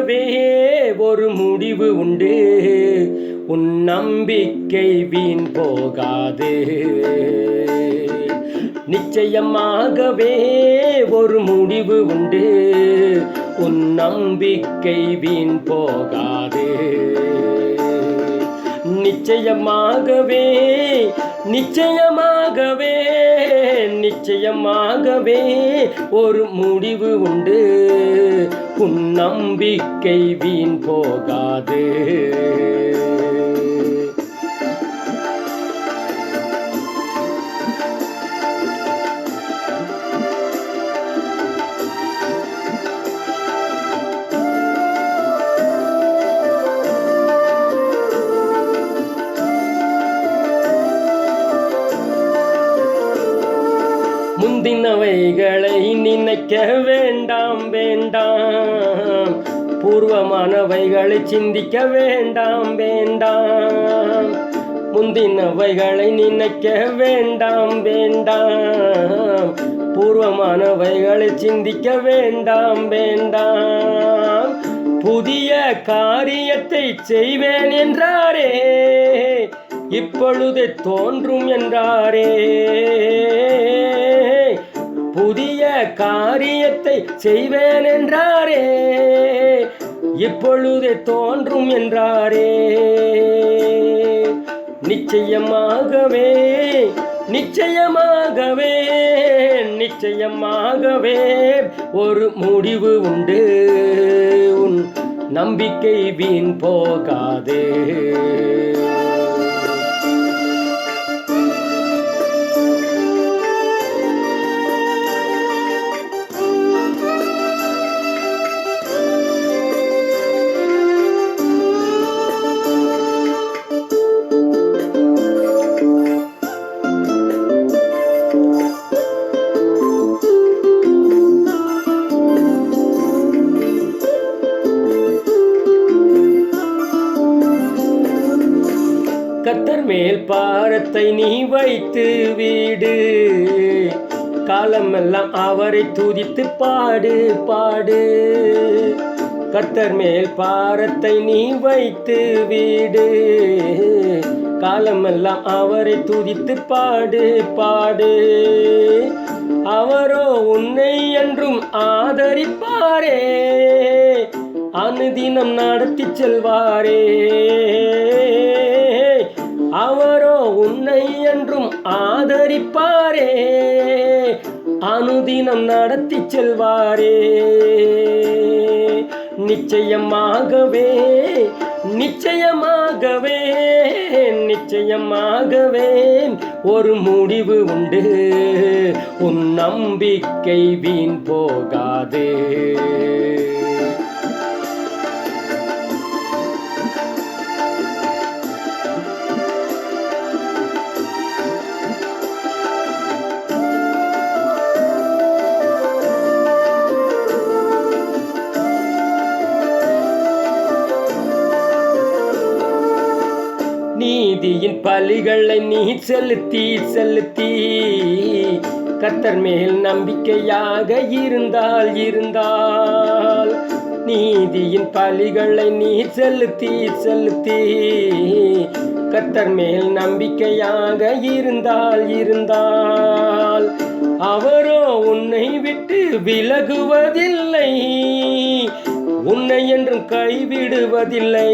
நிச்சயமாகவே ஒரு முடிவு உண்டு, உன் நம்பிக்கை வீண் போகாது. நிச்சயமாகவே ஒரு முடிவு உண்டு, உன் நம்பிக்கை வீண் போகாது. நிச்சயமாகவே நிச்சயமாகவே நிச்சயமாகவே ஒரு முடிவு உண்டு, உன் நம்பிக்கை வீண் போகாது. முந்தினவைகளை நினைக்க வேண்டாம் வேண்டாம், பூர்வமானவைகளை சிந்திக்க வேண்டாம் வேண்டாம். முந்தினவைகளை நினைக்க வேண்டாம் வேண்டாம், பூர்வமானவைகளை சிந்திக்க வேண்டாம் வேண்டாம். புதிய காரியத்தை செய்வேன் என்றாரே, இப்பொழுது தோன்றும் என்றாரே. புதிய காரியத்தை செய்வேன் என்றாரே, இப்பொழுது தோன்றும் என்றாரே. நிச்சயமாகவே நிச்சயமாகவே நிச்சயமாகவே ஒரு முடிவு உண்டு, உன் நம்பிக்கை வீண் போகாது. கர்த்தர் மேல் பாரத்தை நீ வைத்து வீடு, காலமெல்லாம் அவரை துதித்து பாடு பாடு. கர்த்தர் மேல் பாரத்தை நீ வைத்து வீடு, காலமெல்லாம் அவரை துதித்து பாடு பாடு. அவரோ உன்னை என்றும் ஆதரிப்பாரே, அனுதினம் நடத்தி செல்வாரே. அவரோ உன்னை என்றும் ஆதரிப்பாரே, அனுதினம் நடத்தி செல்வாரே. நிச்சயமாகவே நிச்சயமாகவே நிச்சயமாகவே ஒரு முடிவு உண்டு, உன் நம்பிக்கை வீண் போகாது. நீதியின் பலிகளை நீ செலுத்தி செலுத்தி, கர்த்தர் மேல் நம்பிக்கையாக இருந்தால் நீதியின் பலிகளை நீ செலுத்தி செலுத்தி, கர்த்தர் மேல் நம்பிக்கையாக இருந்தால் அவரோ உன்னை விட்டு விலகுவதில்லை, உன்னை என்றும் கைவிடுவதில்லை.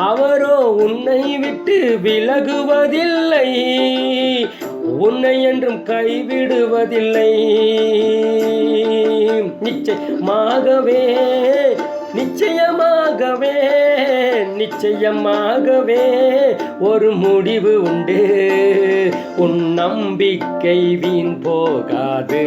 அவரோ உன்னை விட்டு விலகுவதில்லை, உன்னை என்றும் கைவிடுவதில்லை. நிச்சயமாகவே நிச்சயமாகவே நிச்சயமாகவே ஒரு முடிவு உண்டு, உன் நம்பிக்கை வீண் போகாது.